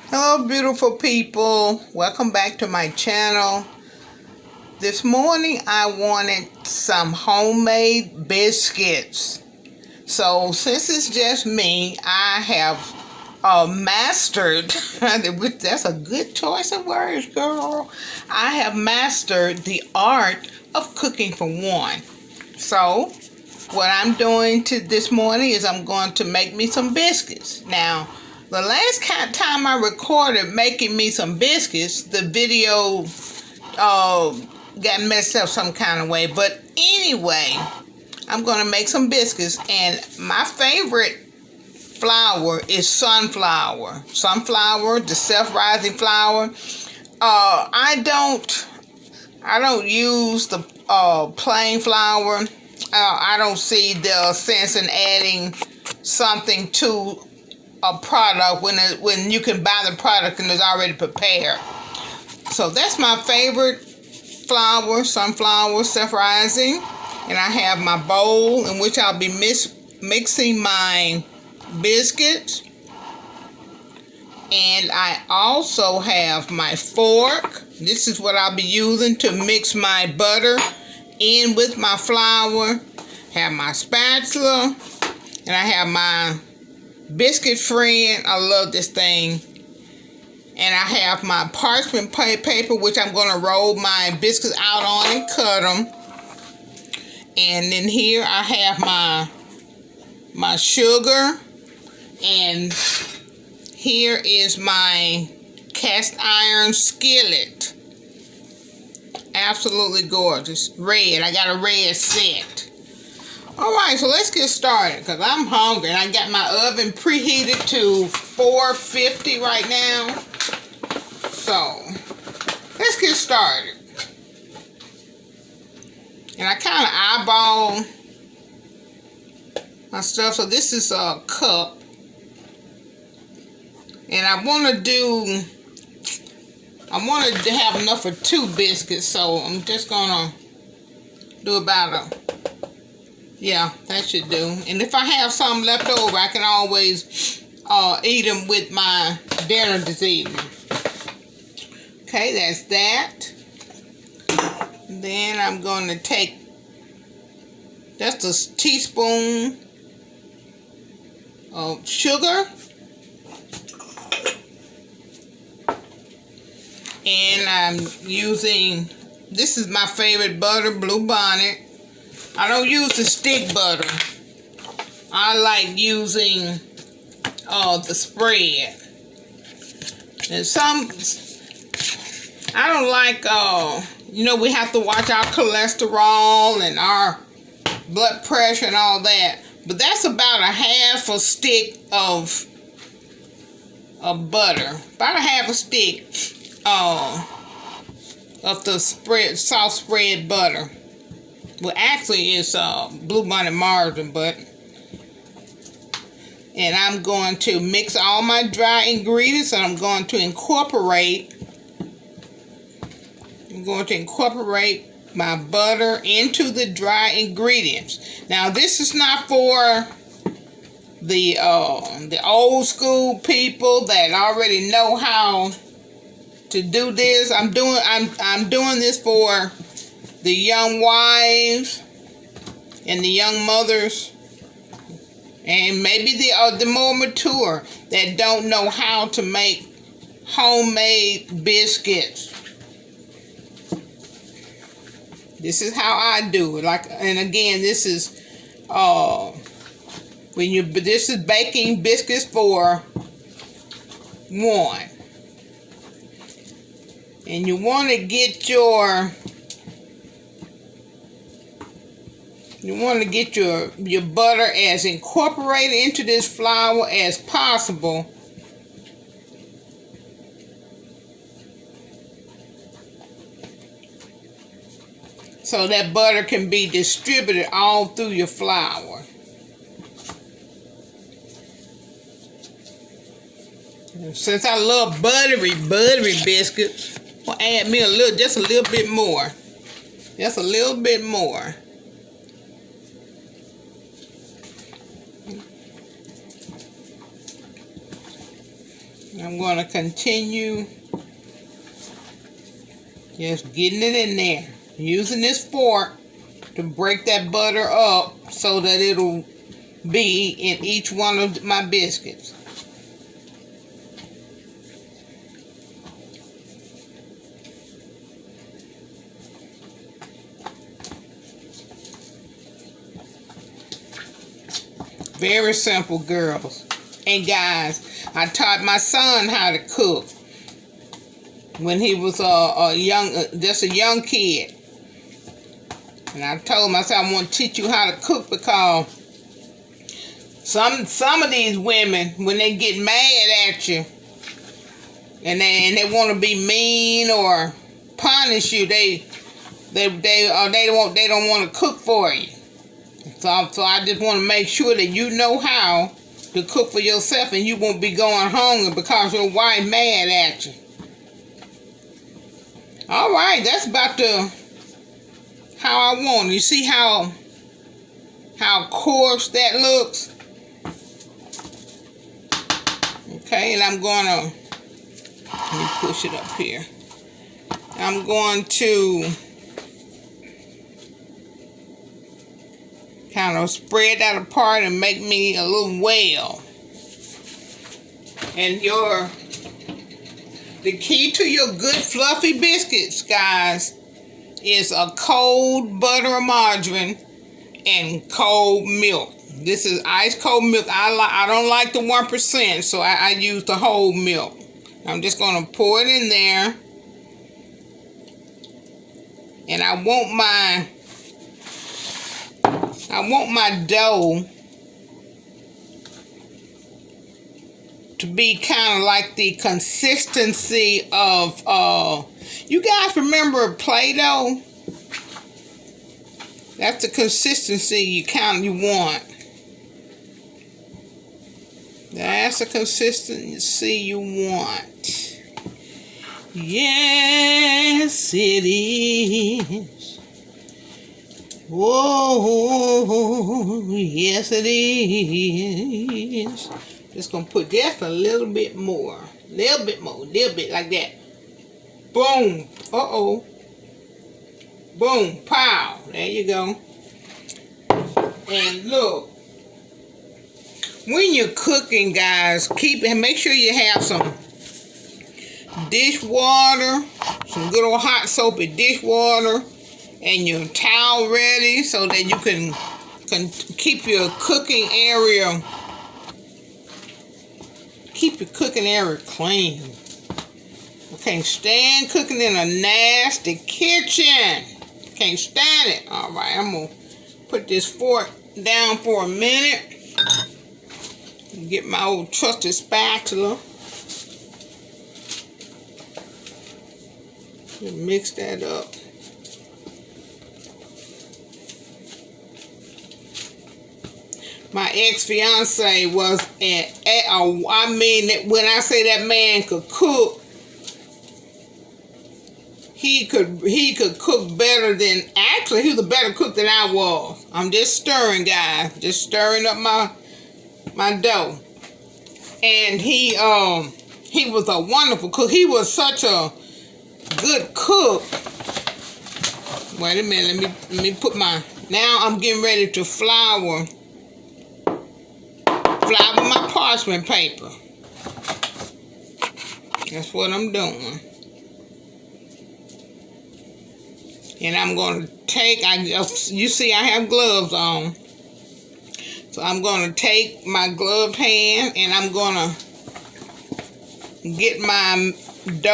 Hello, beautiful people. Welcome back to my channel. This morning I wanted some homemade biscuits. So since it's just me, I have mastered, that's a good choice of words, girl. I have mastered the art of cooking for one. So what I'm doing this morning is I'm going to make me some biscuits. Now, the last time I recorded making me some biscuits, the video got messed up some kind of way. But anyway, I'm going to make some biscuits, and my favorite flour is sunflower. Sunflower, the self-rising flour. I don't use the plain flour. I don't see the sense in adding something to a product when you can buy the product and it's already prepared. So that's my favorite flour, sunflower, self-rising. And I have my bowl in which I'll be mixing my biscuits. And I also have my fork. This is what I'll be using to mix my butter in with my flour. Have my spatula, and I have my biscuit friend. I love this thing. And I have my parchment paper, which I'm going to roll my biscuits out on and cut them. And then here I have my sugar, and here is my cast iron skillet. Absolutely gorgeous. Red. I got a red set. Alright, so let's get started because I'm hungry and I got my oven preheated to 450 right now. So, let's get started. And I kind of eyeball my stuff. So this is a cup. And I wanted to have enough for 2 biscuits, so I'm just gonna do about yeah, that should do. And if I have some left over, I can always eat them with my dinner this evening. Okay, that's that. Then I'm gonna take just a teaspoon of sugar. And I'm using, this is my favorite butter, Blue Bonnet. I don't use the stick butter. I like using the spread. And I don't like, we have to watch our cholesterol and our blood pressure and all that. But that's about a half a stick of butter. About a half a stick. Of the soft spread butter. Well, actually it's Blue Bonnet margarine, and I'm going to mix all my dry ingredients, and I'm going to incorporate my butter into the dry ingredients. Now this is not for the old school people that already know how to do this. I'm doing this for the young wives and the young mothers, and maybe the more mature that don't know how to make homemade biscuits. This is how I do it. And again, this is this is baking biscuits for one. And you want to get your butter as incorporated into this flour as possible. So that butter can be distributed all through your flour. Since I love buttery biscuits, I'll add me just a little bit more. Just a little bit more. I'm going to continue just getting it in there. Using this fork to break that butter up so that it'll be in each one of my biscuits. Very simple, girls and guys. I taught my son how to cook when he was just a young kid. And I told him, I said, I want to teach you how to cook, because some of these women, when they get mad at you and they want to be mean or punish you, they don't want to cook for you. So I just want to make sure that you know how to cook for yourself, and you won't be going hungry because your wife mad at you. All right, that's about how I want it. You see how coarse that looks? Okay, and I'm gonna, let me push it up here. I'm going to kind of spread that apart and make me a little well. And the key to your good fluffy biscuits, guys, is a cold butter or margarine and cold milk. This is ice cold milk. I don't like the 1%, so I use the whole milk. I'm just gonna pour it in there, and I want my dough to be kind of like the consistency of, you guys remember Play-Doh? That's the consistency you want. That's the consistency you want. Yes, it is. Whoa, yes it is. Just gonna put just a little bit more. Little bit like that. Boom. Uh-oh. Boom. Pow. There you go. And look, when you're cooking, guys, make sure you have some dishwater, some good old hot soapy dishwater, and your towel ready so that you can keep your cooking area clean. I can't stand cooking in a nasty kitchen. Can't stand it. All right, I'm gonna put this fork down for a minute. Get my old trusted spatula. Mix that up. My ex-fiance was I mean, when I say that man could cook, he could cook better than, actually he was a better cook than I was. I'm just stirring, guys, just stirring up my dough. And he was a wonderful cook. He was such a good cook. Wait a minute, let me put now I'm getting ready to flour my parchment paper. That's what I'm doing. And I'm going to take, you see I have gloves on. So I'm going to take my gloved hand and I'm going to get my dough